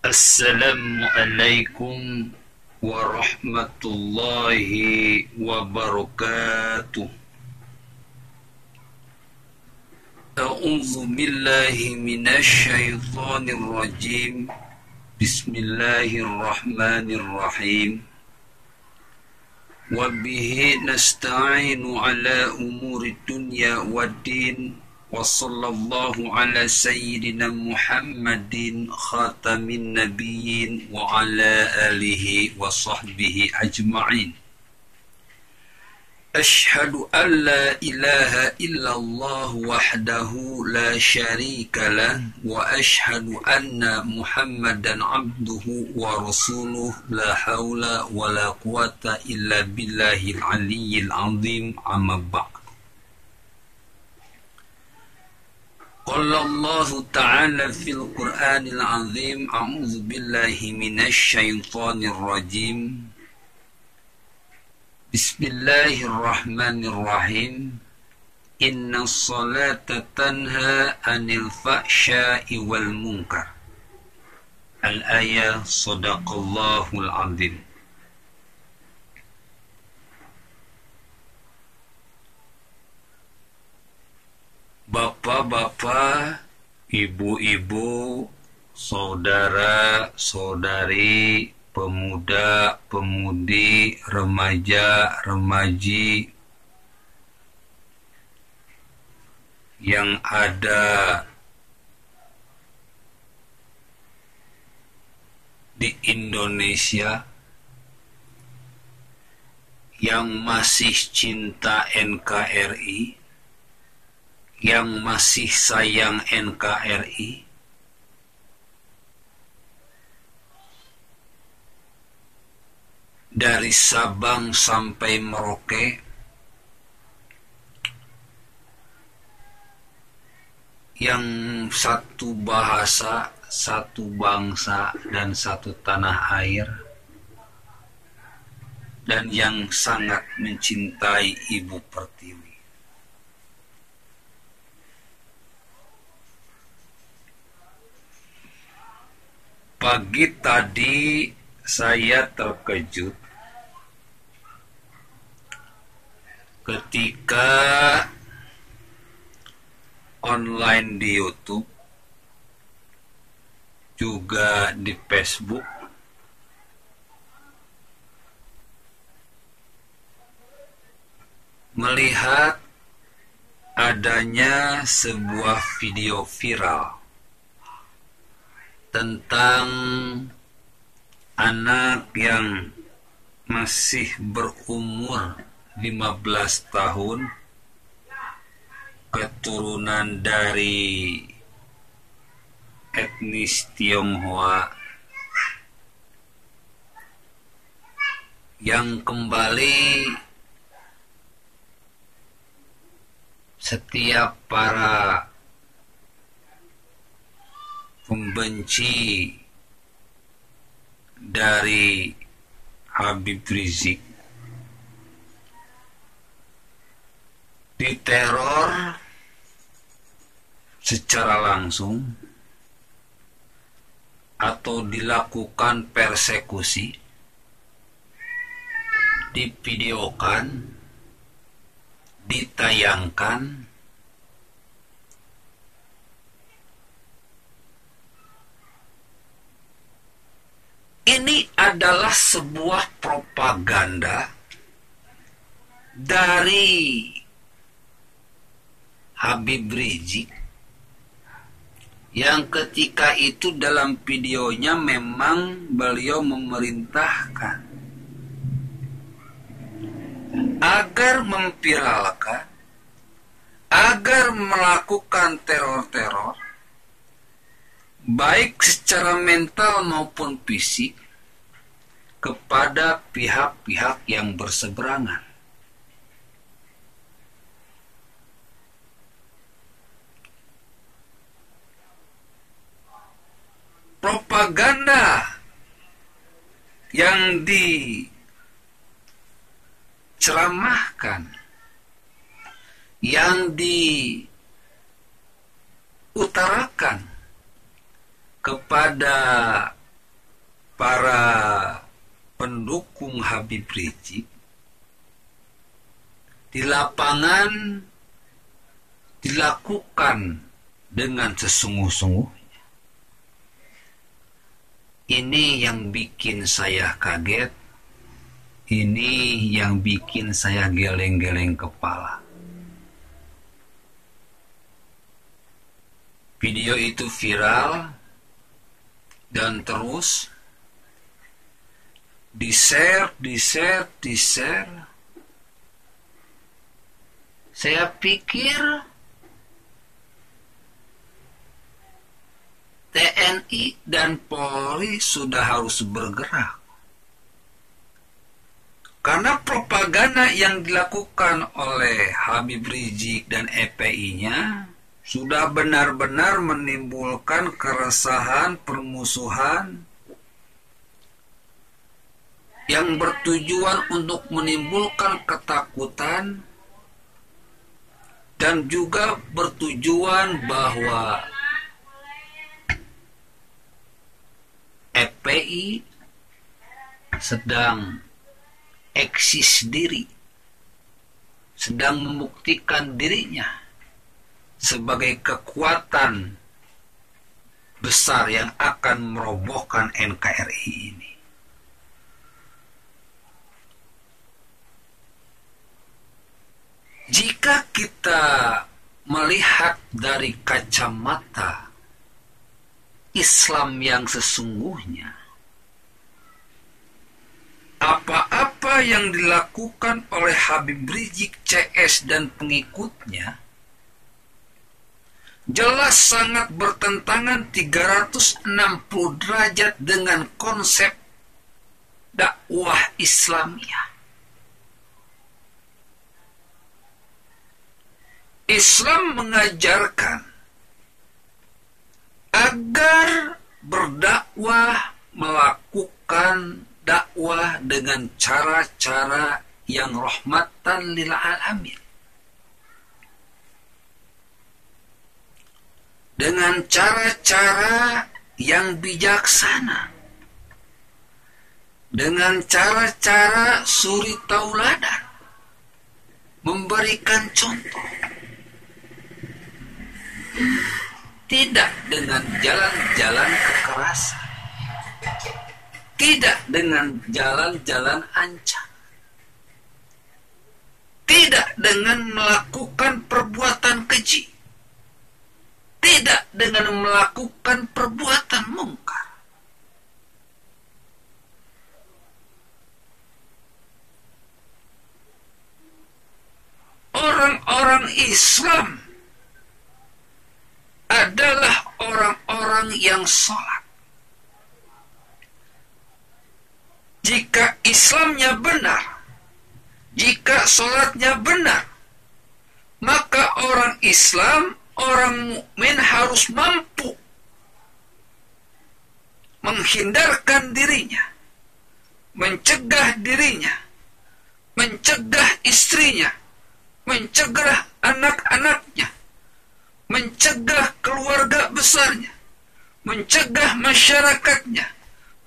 Assalamualaikum warahmatullahi wabarakatuh. A'udzu billahi minasy syaithanir rajim. Bismillahirrahmanirrahim. Wa bihi nasta'inu ala umuri dunya waddin. Wa sallallahu ala sayyidina Muhammadin khatamin nabiyyin wa ala alihi wa sahbihi ajma'in. Ashhadu an la ilaha illallah wahdahu la syarika lah wa ashhadu anna Muhammadan abduhu wa rasuluh la hawla wa la quwata illa billahil aliyyil azim amma ba'd. Qala Allah Ta'ala fil Qur'anil Azim, a'udzu billahi minasy syaithanir rajim. Bismillahirrahmanirrahim. Innas salata tanha 'anil fahsya'i wal munkar. Al-ayah, sadaqallahul azim. Bapak-bapak, ibu-ibu, saudara-saudari, pemuda-pemudi, remaja-remaji yang ada di Indonesia, yang masih cinta NKRI, yang masih sayang NKRI, dari Sabang sampai Merauke, yang satu bahasa, satu bangsa, dan satu tanah air, dan yang sangat mencintai Ibu Pertiwi. Pagi tadi saya terkejut ketika online di YouTube, juga di Facebook, melihat adanya sebuah video viral tentang anak yang masih berumur 15 tahun, keturunan dari etnis Tionghoa, yang kembali setiap para pembenci dari Habib Rizik diteror secara langsung atau dilakukan persekusi, divideokan, ditayangkan. Ini adalah sebuah propaganda dari Habib Rizik, yang ketika itu dalam videonya memang beliau memerintahkan agar memviralkan, agar melakukan teror-teror, baik secara mental maupun fisik, kepada pihak-pihak yang berseberangan. Propaganda yang diceramahkan, yang diutarakan kepada para pendukung Habib Rizik di lapangan dilakukan dengan sesungguh-sungguhnya. Ini yang bikin saya kaget, ini yang bikin saya geleng-geleng kepala. Video itu viral dan terus di-share. Saya pikir TNI dan Polri sudah harus bergerak. Karena propaganda yang dilakukan oleh Habib Rizik dan FPI-nya sudah benar-benar menimbulkan keresahan, permusuhan yang bertujuan untuk menimbulkan ketakutan dan juga bertujuan bahwa FPI sedang eksis diri, sedang membuktikan dirinya sebagai kekuatan besar yang akan merobohkan NKRI ini. Jika kita melihat dari kacamata Islam yang sesungguhnya, apa-apa yang dilakukan oleh Habib Rizik, CS dan pengikutnya jelas sangat bertentangan 360 derajat dengan konsep dakwah Islamiyah. Islam mengajarkan agar berdakwah, melakukan dakwah dengan cara-cara yang rahmatan lil alamin, dengan cara-cara yang bijaksana, dengan cara-cara suri tauladan, memberikan contoh, tidak dengan jalan-jalan kekerasan, tidak dengan jalan-jalan ancaman, tidak dengan melakukan perbuatan keji, tidak dengan melakukan perbuatan mungkar. Orang-orang Islam adalah orang-orang yang sholat. Jika Islamnya benar, jika sholatnya benar, maka orang Islam, orang mukmin harus mampu menghindarkan dirinya, mencegah dirinya, mencegah istrinya, mencegah anak-anaknya, mencegah keluarga besarnya, mencegah masyarakatnya,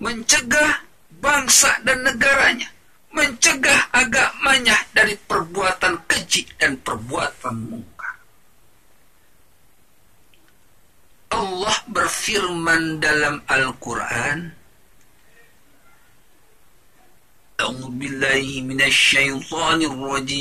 mencegah bangsa dan negaranya, mencegah agamanya dari perbuatan keji dan perbuatan mungkar. Allah berfirman dalam Al-Quran, A'udzu billahi minasy syaithanir rajim.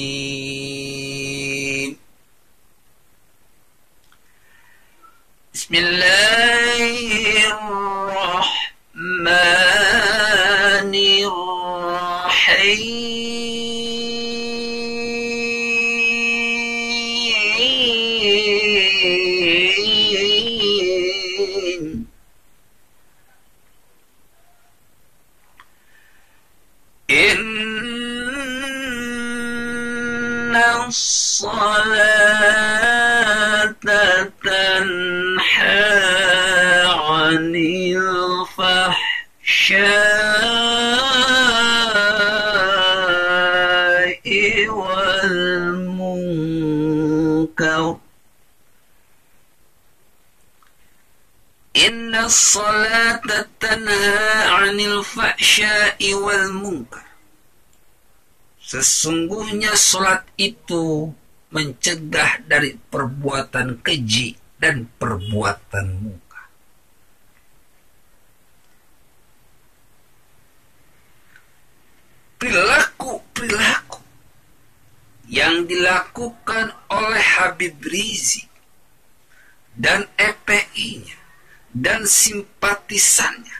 Bismillahirrahmanirrahim. Inna as-salata tanha 'anil fahsya'i wal munkar. Inna salata tanha 'anil fahsya'i wal munkar. Sesungguhnya salat itu mencegah dari perbuatan keji dan perbuatan munkar. Perilaku yang dilakukan oleh Habib Rizik dan EPI-nya dan simpatisannya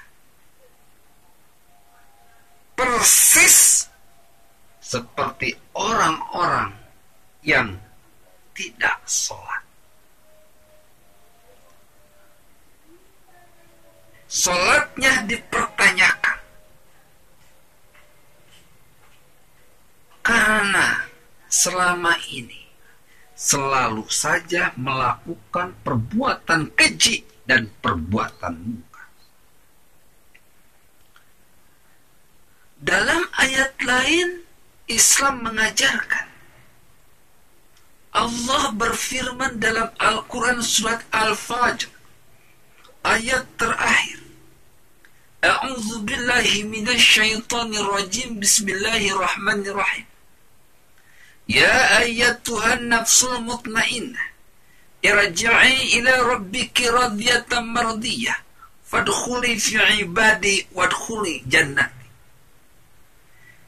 persis seperti orang-orang yang tidak sholat. Sholatnya dipertanyakan karena selama ini selalu saja melakukan perbuatan keji dan perbuatan munkar. Dalam ayat lain, Islam mengajarkan, Allah berfirman dalam Al-Quran surat Al-Fajr, ayat terakhir, A'udzu billahi minasyaitonir rajim, bismillahirrahmanirrahim. Ya ayyatuhan nafsul mutmainnah, irji'i ila rabbiki radiyatan mardiyah, fadkhuli fi ibadi wadkhuli jannati.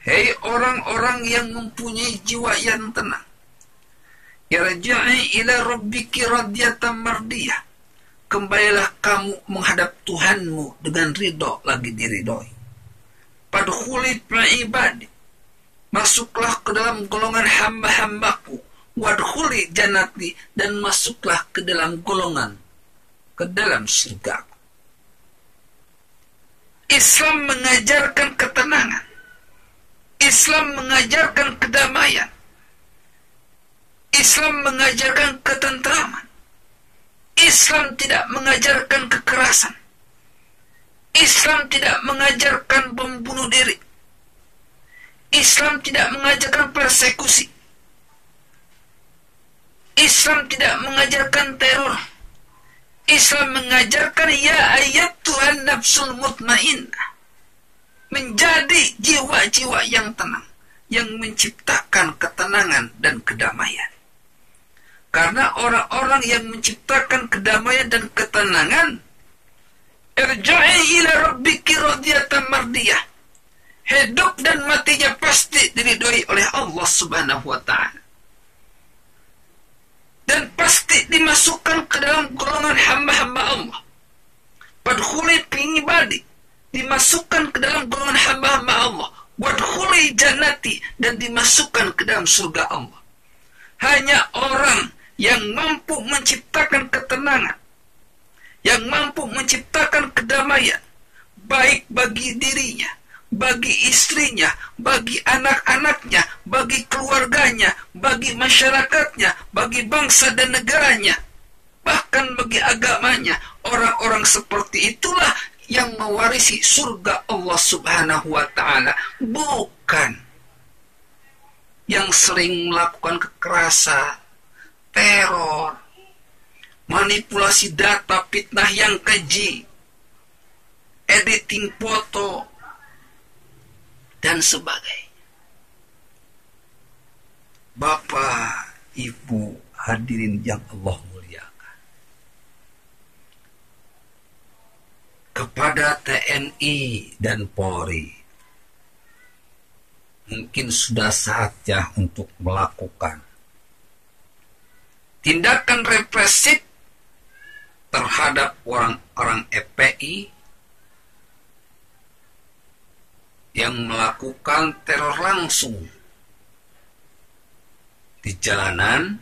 Hei orang-orang yang mempunyai jiwa yang tenang, irji'i ila rabbiki radiyatan mardiyah, kembalilah kamu menghadap Tuhanmu dengan ridho lagi diridhoi. Fadkhuli fi ibadi, masuklah ke dalam golongan hamba-hambaku, wadkhuli jannati, dan masuklah ke dalam golongan, ke dalam surga. Islam mengajarkan ketenangan, Islam mengajarkan kedamaian, Islam mengajarkan ketentraman, Islam tidak mengajarkan kekerasan, Islam tidak mengajarkan membunuh diri, Islam tidak mengajarkan persekusi, Islam tidak mengajarkan teror. Islam mengajarkan ya ayyatuhan nafsul mutmainnah, menjadi jiwa-jiwa yang tenang, yang menciptakan ketenangan dan kedamaian. Karena orang-orang yang menciptakan kedamaian dan ketenangan, irji'i ila rabbiki radiyatan mardiyah, hidup dan matinya pasti diridhoi oleh Allah Subhanahu wa ta'ala, dan pasti dimasukkan ke dalam golongan hamba-hamba Allah. Wadkhuli fi ibadi, dimasukkan ke dalam golongan hamba-hamba Allah. Wadkhuli jannati, dan dimasukkan ke dalam surga Allah. Hanya orang yang mampu menciptakan ketenangan, yang mampu menciptakan kedamaian, baik bagi dirinya, bagi istrinya, bagi anak-anaknya, bagi keluarganya, bagi masyarakatnya, bagi bangsa dan negaranya, bahkan bagi agamanya. Orang-orang seperti itulah yang mewarisi surga Allah Subhanahu wa ta'ala, bukan yang sering melakukan kekerasan, teror, manipulasi data, fitnah yang keji, editing foto, dan sebagainya. Bapak, Ibu, hadirin yang Allah muliakan, kepada TNI dan Polri, mungkin sudah saatnya untuk melakukan tindakan represif terhadap orang-orang EPI yang melakukan teror langsung di jalanan,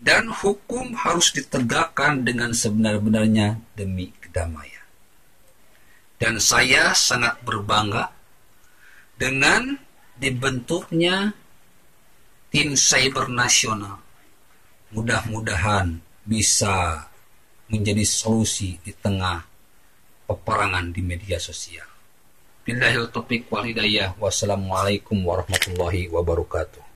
dan hukum harus ditegakkan dengan sebenar-benarnya demi kedamaian. Dan saya sangat berbangga dengan dibentuknya tim cyber nasional. Mudah-mudahan bisa menjadi solusi di tengah peperangan di media sosial. Billahil taufiq wal hidayah. Wassalamualaikum warahmatullahi wabarakatuh.